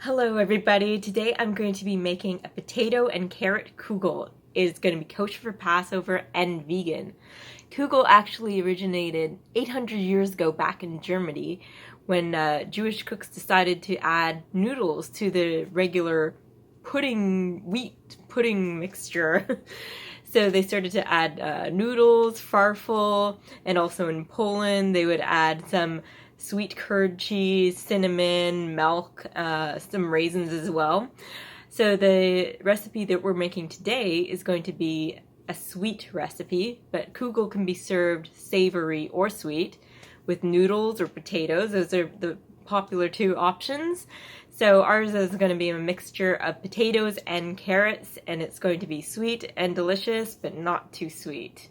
Hello everybody, today I'm going to be making a potato and carrot kugel. It's going to be kosher for Passover and vegan. Kugel actually originated 800 years ago back in Germany when Jewish cooks decided to add noodles to the regular wheat pudding mixture. So they started to add noodles, Farfel, and also in Poland they would add some sweet curd cheese, cinnamon, milk, some raisins as well. So the recipe that we're making today is going to be a sweet recipe, but kugel can be served savory or sweet with noodles or potatoes. Those are the popular two options. So ours is going to be a mixture of potatoes and carrots, and it's going to be sweet and delicious, but not too sweet.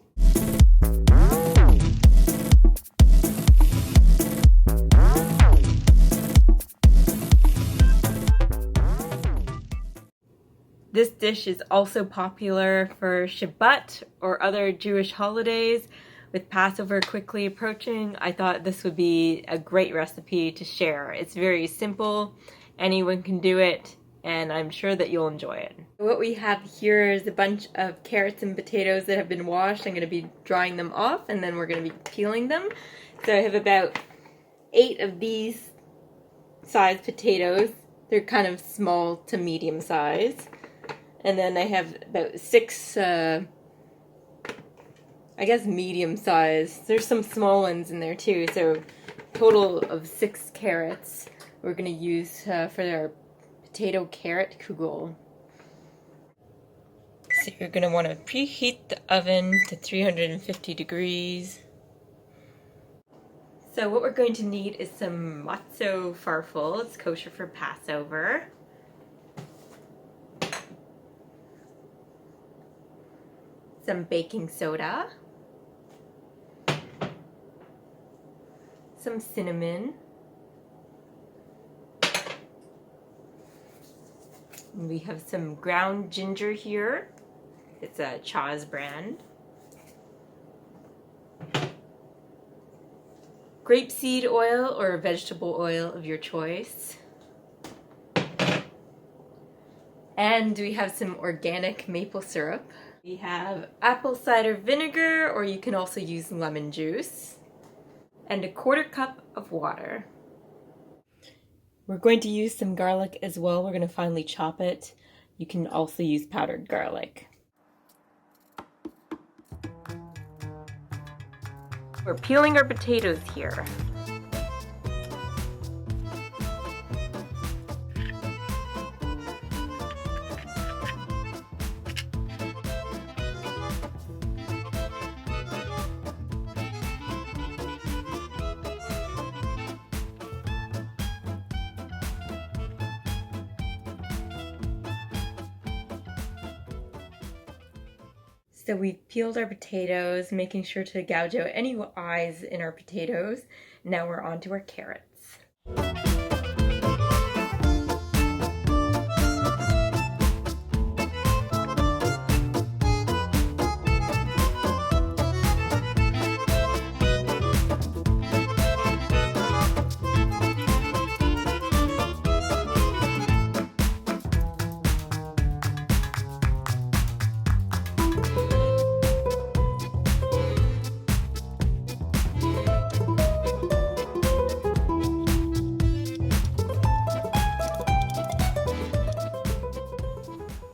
This dish is also popular for Shabbat or other Jewish holidays. With Passover quickly approaching, I thought this would be a great recipe to share. It's very simple, anyone can do it, and I'm sure that you'll enjoy it. What we have here is a bunch of carrots and potatoes that have been washed. I'm going to be drying them off, and then we're going to be peeling them. So I have about 8 of these size potatoes. They're kind of small to medium size. And then I have about 6, I guess medium size. There's some small ones in there too, so total of 6 carrots we're going to use for our potato carrot kugel. So you're going to want to preheat the oven to 350 degrees. So what we're going to need is some Matzo Farfel. It's kosher for Passover. Some baking soda, some cinnamon, and we have some ground ginger here. It's a Tsp brand. Grapeseed oil or vegetable oil of your choice. And we have some organic maple syrup. We have apple cider vinegar, or you can also use lemon juice, and a 1/4 cup of water. We're going to use some garlic as well. We're going to finely chop it. You can also use powdered garlic. We're peeling our potatoes here. So we've peeled our potatoes, making sure to gouge out any eyes in our potatoes. Now we're on to our carrots.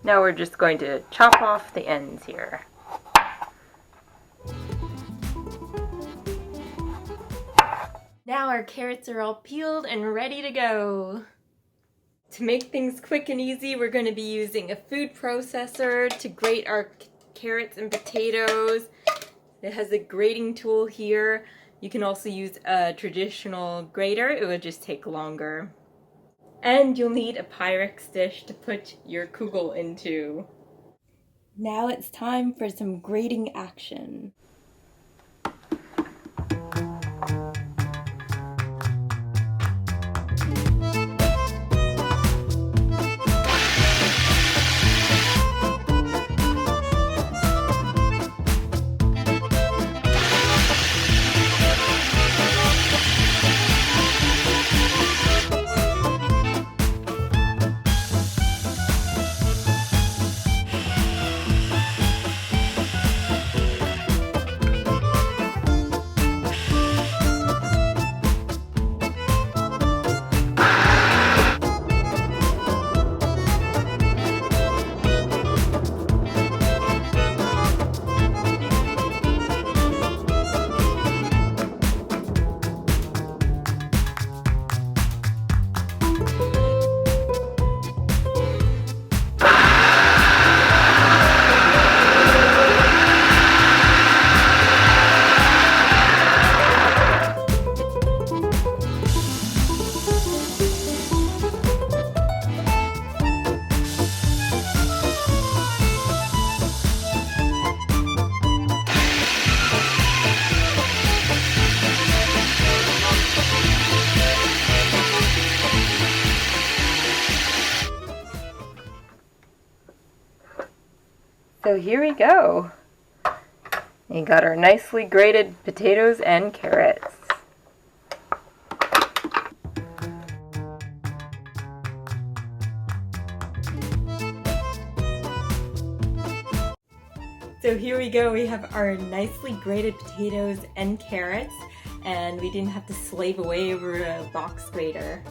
Now we're just going to chop off the ends here. Now our carrots are all peeled and ready to go. To make things quick and easy, we're going to be using a food processor to grate our carrots and potatoes. It has a grating tool here. You can also use a traditional grater. It would just take longer. And you'll need a Pyrex dish to put your kugel into. Now it's time for some grating action. So here we go. We got our nicely grated potatoes and carrots. So here we go, we have our nicely grated potatoes and carrots, and we didn't have to slave away over a box grater.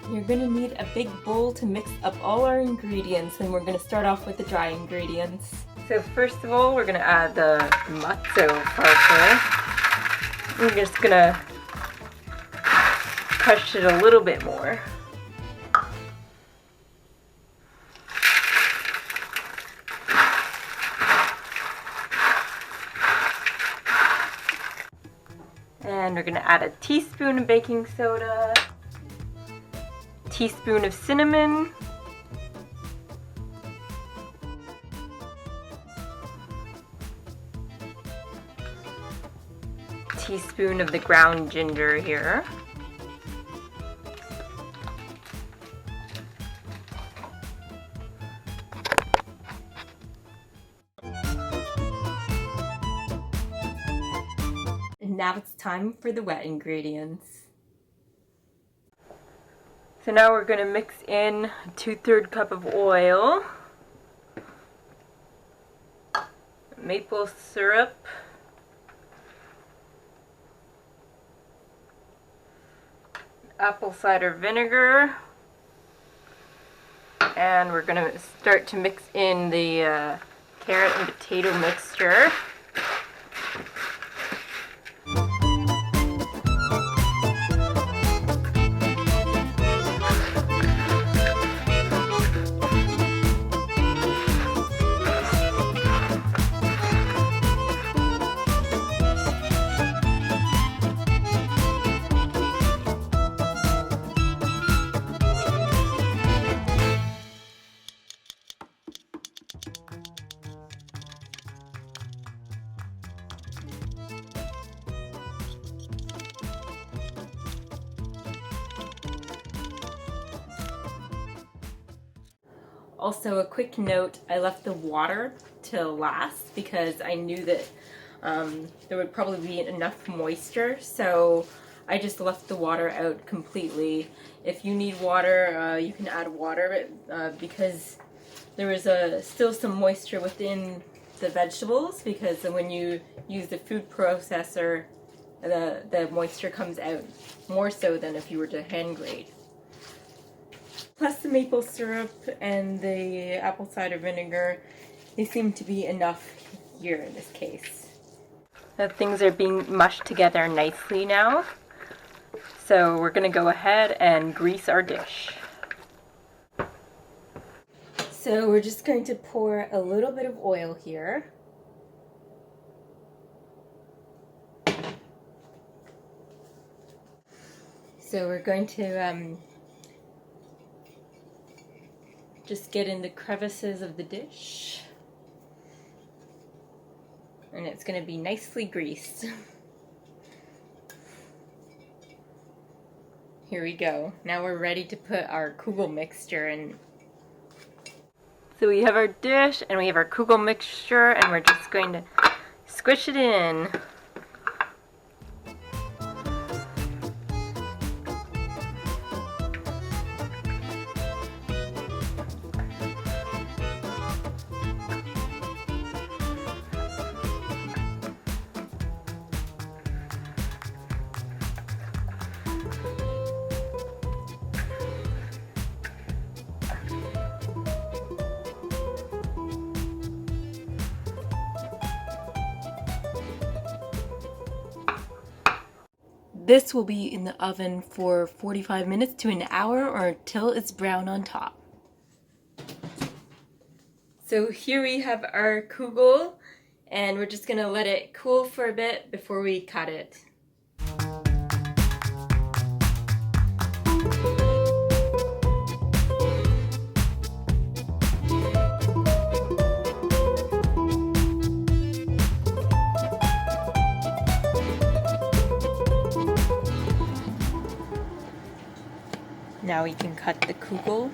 You're going to need a big bowl to mix up all our ingredients, and we're going to start off with the dry ingredients. So first of all, we're going to add the Matzo Farfel. We're just going to crush it a little bit more. And we're going to add a teaspoon of baking soda, teaspoon of cinnamon, teaspoon of the ground ginger here, and now it's time for the wet ingredients. So now we're going to mix in a 2/3 cup of oil, maple syrup, apple cider vinegar, and we're going to start to mix in the carrot and potato mixture. Also, a quick note, I left the water till last because I knew that there would probably be enough moisture, so I just left the water out completely. If you need water, you can add water, because there was still some moisture within the vegetables, because when you use the food processor, the moisture comes out more so than if you were to hand grate. Plus the maple syrup and the apple cider vinegar, they seem to be enough here in this case. The things are being mushed together nicely now. So we're going to go ahead and grease our dish. So we're just going to pour a little bit of oil here. So we're going to just get in the crevices of the dish, and it's going to be nicely greased. Here we go. Now we're ready to put our Kugel mixture in. So we have our dish and we have our Kugel mixture, and we're just going to squish it in. This will be in the oven for 45 minutes to an hour, or till it's brown on top. So here we have our Kugel, and we're just going to let it cool for a bit before we cut it. Now we can cut the Kugel.